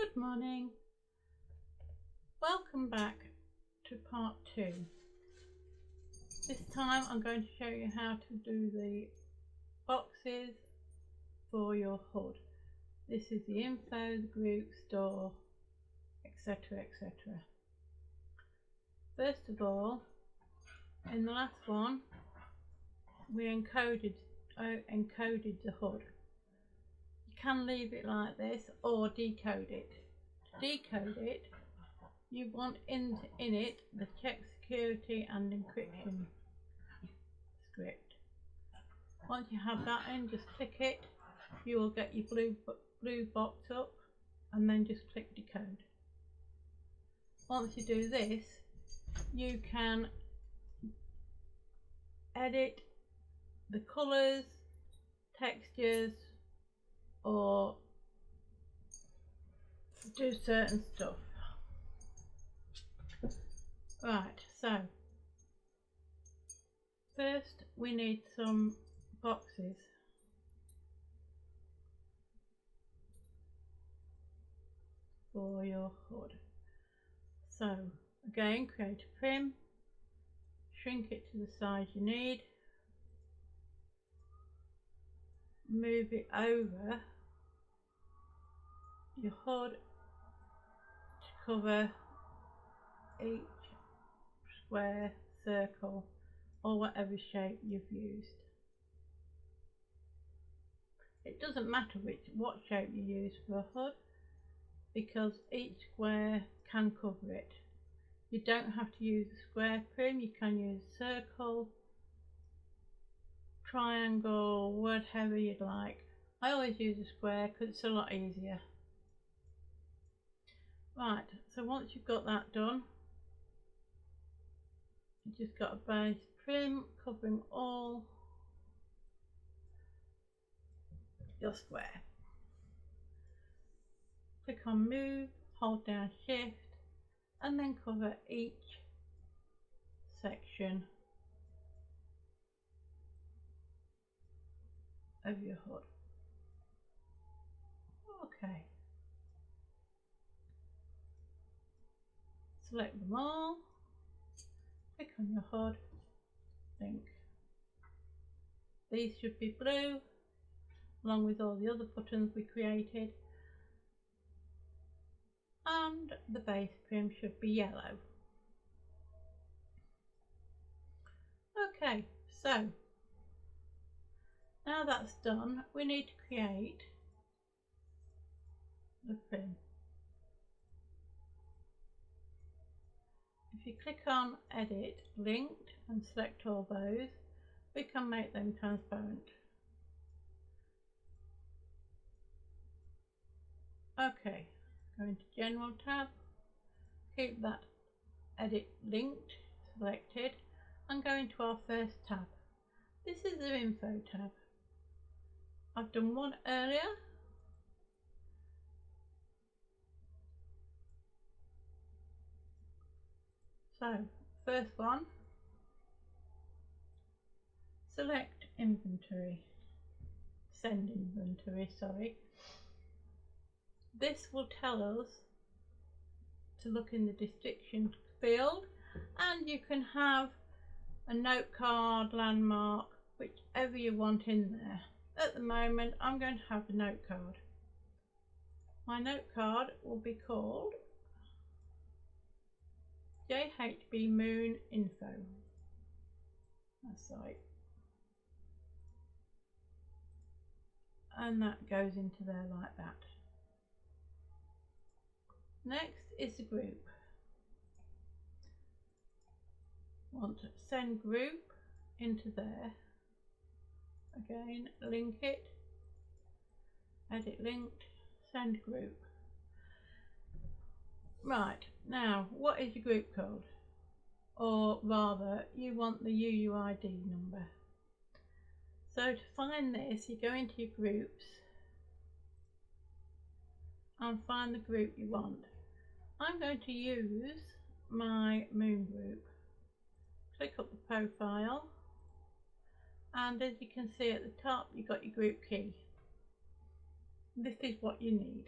Good morning. Welcome back to part 2. This time I'm going to show you how to do the boxes for your hood. This is the info, the group, store, etc, etc. First of all, in the last one we encoded the hood. You can leave it like this or decode it. To decode it, you want in it the check security and encryption script. Once you have that in, just click it. You will get your blue box up and then just click decode. Once you do this, you can edit the colours, textures, or do certain stuff. Right, so first we need some boxes. For your hood. So again, create a prim, shrink it to the size you need, move it over your hood to cover each square, circle, or whatever shape you've used. It doesn't matter what shape you use for a hood, because each square can cover it. You don't have to use a square prim, you can use circle, triangle, whatever you'd like. I always use a square because it's a lot easier. Right, so once you've got that done, you've just got a base prim covering all your square. Click on move, hold down shift, and then cover each section of your hood. Okay. Select them all, click on your hood, link. These should be blue, along with all the other buttons we created. And the base prim should be yellow. Okay, so now that's done, we need to create the prim. If you click on edit, linked, and select all those, we can make them transparent. Okay, go into general tab, keep that edit linked selected, and go into our first tab. This is the info tab. I've done one earlier. So first one, select inventory, send inventory, sorry. This will tell us to look in the description field, and you can have a note card, landmark, whichever you want in there. At the moment I'm going to have a note card. My note card will be called JHB Moon Info. That's right. And that goes into there like that. Next is the group. Want to send group into there. Again, link it, edit linked, send group. Right, now what is your group code? Or rather, you want the UUID number. So to find this, you go into your groups and find the group you want. I'm going to use my moon group. Click up the profile, and as you can see at the top, you've got your group key. This is what you need.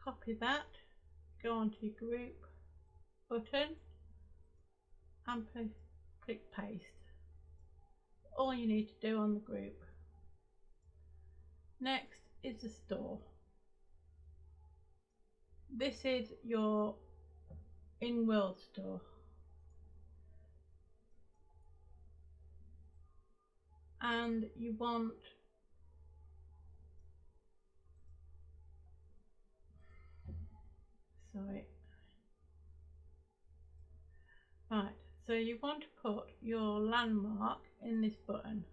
copy that, go onto your group button and click paste. All you need to do on the group. Next is the store. This is your in-world store. And you want right, so you want to put your landmark in this button.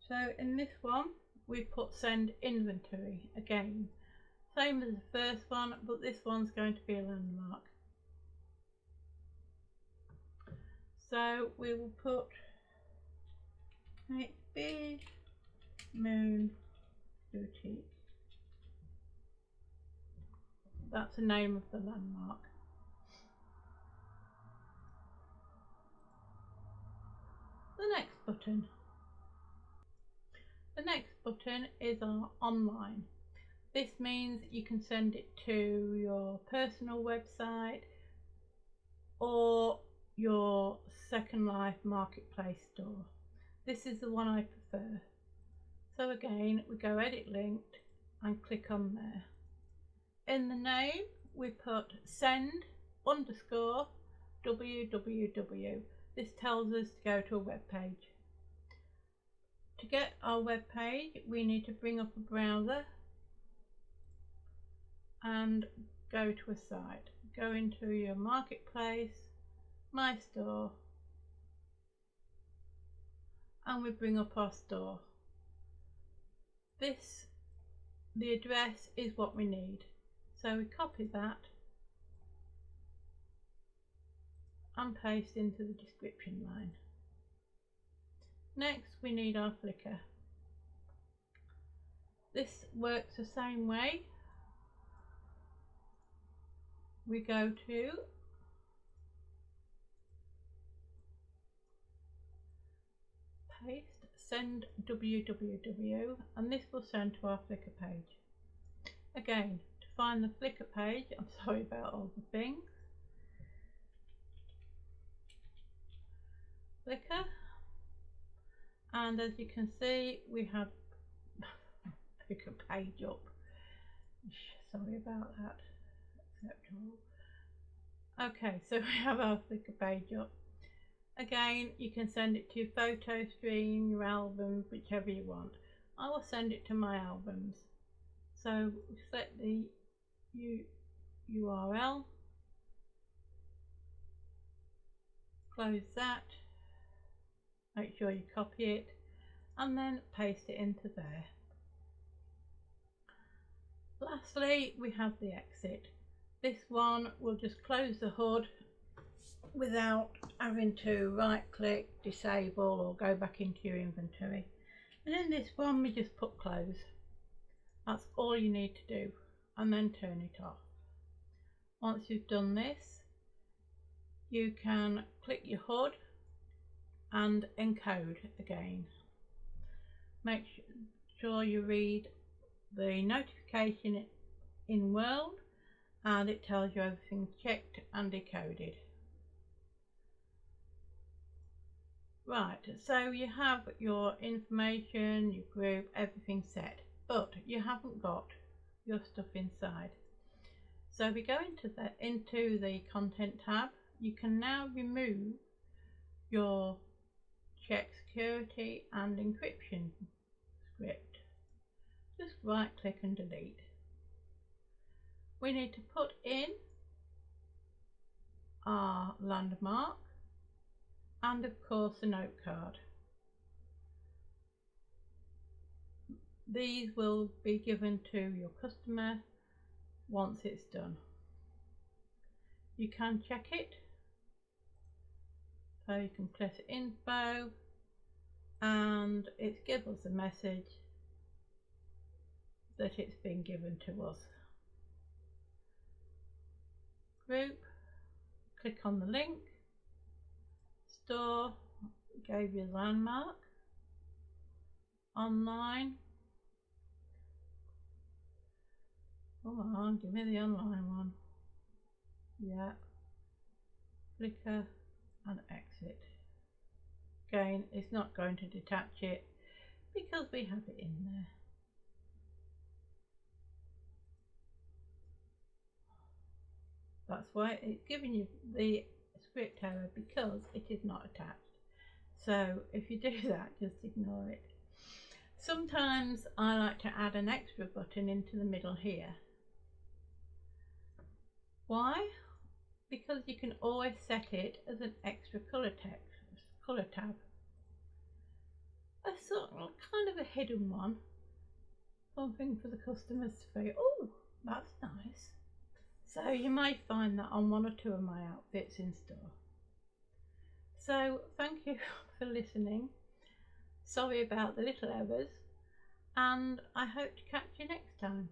So in this one we put send inventory again, same as the first one, but this one's going to be a landmark. So we will put Big Moon Boutique. That's the name of the landmark. The next button. The next button is our online. This means you can send it to your personal website or your Second Life marketplace store. This is the one I prefer. So again, we go edit linked and click on there. In the name we put send _ www. This tells us to go to a web page. To get our web page we need to bring up a browser and go to a site. Go into your marketplace, my store, and we bring up our store. The address is what we need. So we copy that and paste into the description line. Next we need our Flickr. This works the same way. We go to paste send www, and this will send to our Flickr page. Again, to find the Flickr page, I'm sorry about all the things. Flickr, and as you can see we have Flickr page up. Sorry about that. Acceptable. Okay, so we have our Flickr page up. Again, you can send it to your photo stream, your albums, whichever you want. I will send it to my albums. So select the URL, close that, make sure you copy it, and then paste it into there. Lastly, we have the exit. This one will just close the HUD without having to right click, disable, or go back into your inventory. And in this one we just put close. That's all you need to do, and then turn it off. Once you've done this, you can click your HUD and encode again. Make sure you read the notification in world, and it tells you everything checked and decoded. Right, so you have your information, your group, everything set, but you haven't got your stuff inside. So if we go into the content tab, you can now remove your check security and encryption script. Just right click and delete. We need to put in our landmark and of course a note card. These will be given to your customer once it's done. You can check it, so you can click info and it gives us a message that it's been given to us. Group, click on the link, store, gave you landmark, online, Come on, give me the online one. Yeah. Flicker and exit. Again, it's not going to detach it because we have it in there. That's why it's giving you the script error, because it is not attached. So if you do that, just ignore it. Sometimes I like to add an extra button into the middle here. Kind you can always set it as an extra colour tab. A sort of kind of a hidden one. Something for the customers to say, oh, that's nice. So you may find that on one or two of my outfits in store. So thank you for listening. Sorry about the little errors, and I hope to catch you next time.